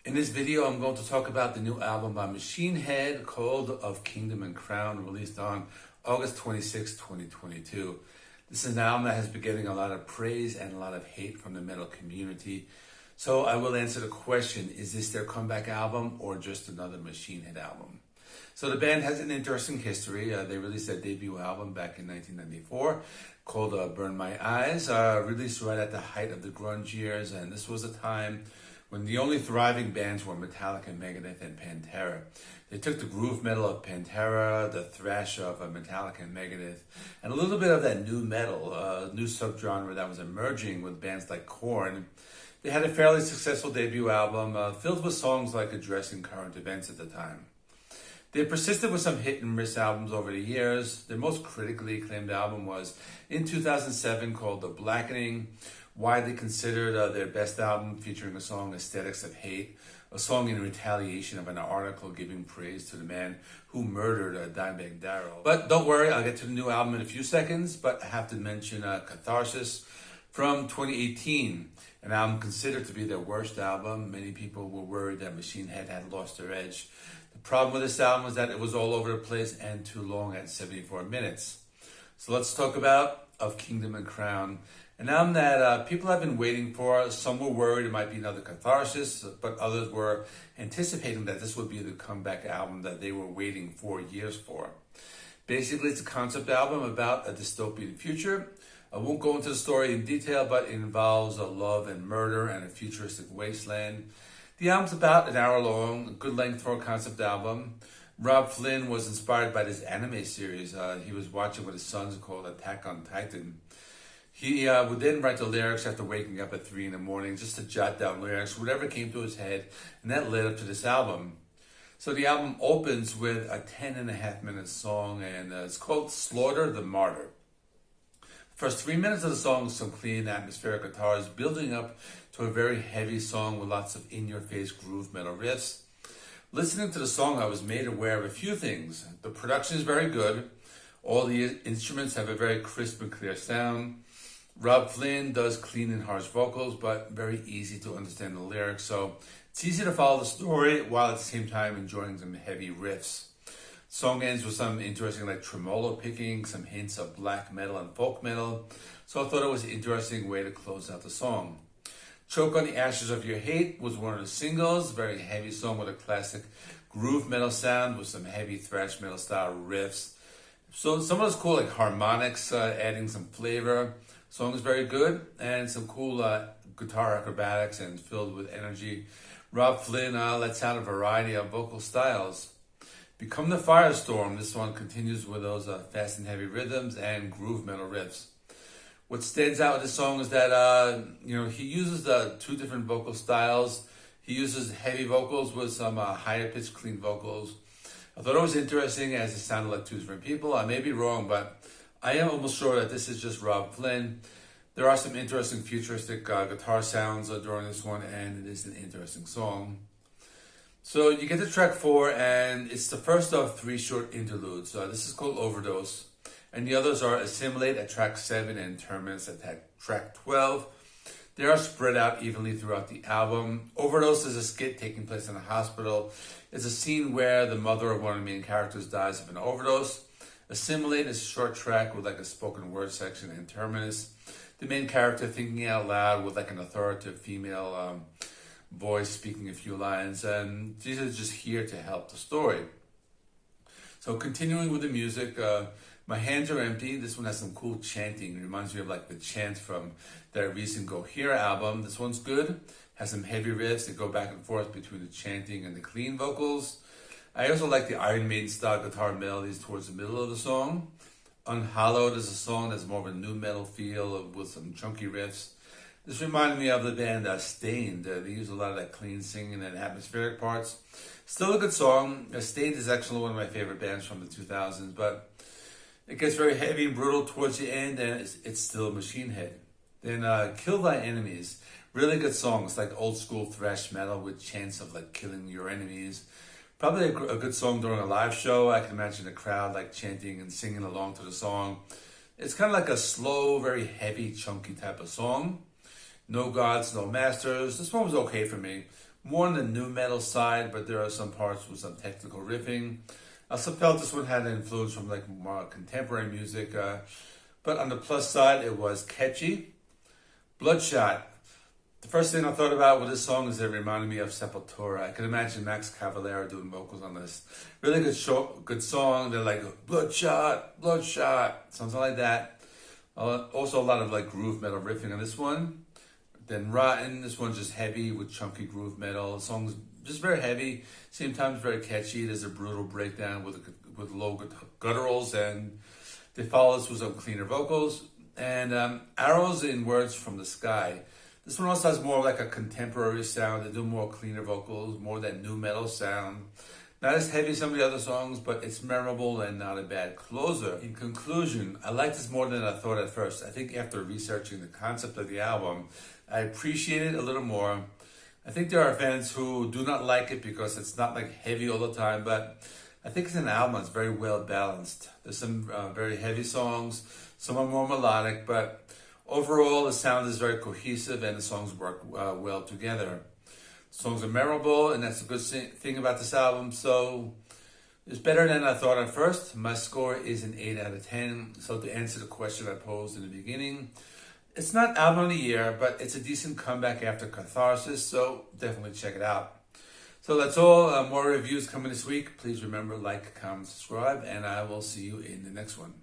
In this video, I'm going to talk about the new album by Machine Head called Of Kingdom and Crown, released on August 26, 2022. This is an album that has been getting a lot of praise and a lot of hate from the metal community. So I will answer the question, is this their comeback album or just another Machine Head album? So the band has an interesting history. They released their debut album back in 1994 called Burn My Eyes, released right at the height of the grunge years, and this was a time when the only thriving bands were Metallica, Megadeth, and Pantera. They took the groove metal of Pantera, the thrash of Metallica and Megadeth, and a little bit of that new metal, new subgenre that was emerging with bands like Korn. They had a fairly successful debut album filled with songs like addressing current events at the time. They persisted with some hit and miss albums over the years. Their most critically acclaimed album was in 2007 called The Blackening, widely considered their best album, featuring a song, Aesthetics of Hate, a song in retaliation of an article giving praise to the man who murdered Dimebag Darrell. But don't worry, I'll get to the new album in a few seconds, but I have to mention Catharsis from 2018, an album considered to be their worst album. Many people were worried that Machine Head had lost their edge. The problem with this album was that it was all over the place and too long at 74 minutes. So let's talk about Of Kingdom and Crown, an album that people have been waiting for. Some were worried it might be another Catharsis, but others were anticipating that this would be the comeback album that they were waiting 4 years for. Basically, it's a concept album about a dystopian future. I won't go into the story in detail, but it involves love and murder and a futuristic wasteland. The album's about an hour long, a good length for a concept album. Rob Flynn was inspired by this anime series he was watching with his sons called Attack on Titan. He would then write the lyrics after waking up at 3 in the morning, just to jot down lyrics, whatever came to his head, and that led up to this album. So the album opens with a 10.5-minute song, and it's called Slaughter the Martyr. First 3 minutes of the song is some clean atmospheric guitars building up to a very heavy song with lots of in-your-face groove metal riffs. Listening to the song, I was made aware of a few things. The production is very good. All the instruments have a very crisp and clear sound. Rob Flynn does clean and harsh vocals, but very easy to understand the lyrics, so it's easy to follow the story while at the same time enjoying some heavy riffs. The song ends with some interesting like tremolo picking, some hints of black metal and folk metal, so I thought it was an interesting way to close out the song. Choke on the Ashes of Your Hate was one of the singles, very heavy song with a classic groove metal sound with some heavy thrash metal style riffs. So some of those cool like harmonics, adding some flavor. Song is very good, and some cool guitar acrobatics and filled with energy. Rob Flynn lets out a variety of vocal styles. Become the Firestorm, this one continues with those fast and heavy rhythms and groove metal riffs. What stands out with this song is that he uses two different vocal styles. He uses heavy vocals with some higher pitched clean vocals. I thought it was interesting as it sounded like two different people. I may be wrong, but I am almost sure that this is just Rob Flynn. There are some interesting futuristic guitar sounds during this one, and it is an interesting song. So you get to track 4, and it's the first of 3 short interludes. This is called Overdose, and the others are Assimilate at track 7 and Terminus at track 12. They are spread out evenly throughout the album. Overdose is a skit taking place in a hospital. It's a scene where the mother of one of the main characters dies of an overdose. Assimilate is a short track with like a spoken word section, and Terminus, the main character thinking out loud with like an authoritative female voice speaking a few lines, and these are just here to help the story. So continuing with the music, My Hands Are Empty. This one has some cool chanting. It reminds me of like the chant from their recent Go Here album. This one's good. Has some heavy riffs that go back and forth between the chanting and the clean vocals. I also like the Iron Maiden style guitar melodies towards the middle of the song. Unhallowed is a song that's more of a new metal feel with some chunky riffs. This reminded me of the band Stained. They use a lot of that clean singing and atmospheric parts. Still a good song. Stained is actually one of my favorite bands from the 2000s, but it gets very heavy and brutal towards the end, and it's still Machine Head. Then Kill Thy Enemies. Really good song. It's like old school thrash metal with chants of like killing your enemies. Probably a good song during a live show. I can imagine the crowd like chanting and singing along to the song. It's kind of like a slow, very heavy, chunky type of song. No Gods, No Masters. This one was okay for me. more on the new metal side, but there are some parts with some technical riffing. I also felt this one had an influence from like more contemporary music, but on the plus side, it was catchy. Bloodshot. The first thing I thought about with this song is it reminded me of Sepultura. I can imagine Max Cavalera doing vocals on this. Really good song. They're like Bloodshot, Bloodshot, something like that. Also a lot of like groove metal riffing on this one. Then Rotten, this one's just heavy with chunky groove metal. The song's just very heavy, same time it's very catchy. There's a brutal breakdown with low gutturals, and they follow this with some cleaner vocals. And Arrows in Words from the Sky. This one also has more like a contemporary sound. They do more cleaner vocals, more that new metal sound. Not as heavy as some of the other songs, but it's memorable and not a bad closer. In conclusion, I like this more than I thought at first. I think after researching the concept of the album, I appreciate it a little more. I think there are fans who do not like it because it's not like heavy all the time, but I think it's an album that's very well balanced. There's some very heavy songs, some are more melodic, but overall the sound is very cohesive and the songs work well together. Songs are memorable, and that's a good thing about this album. So it's better than I thought at first. My score is an 8 out of 10. So to answer the question I posed in the beginning, it's not album of the year, but it's a decent comeback after Catharsis. So definitely check it out. So that's all. More reviews coming this week. Please remember, like, comment, subscribe, and I will see you in the next one.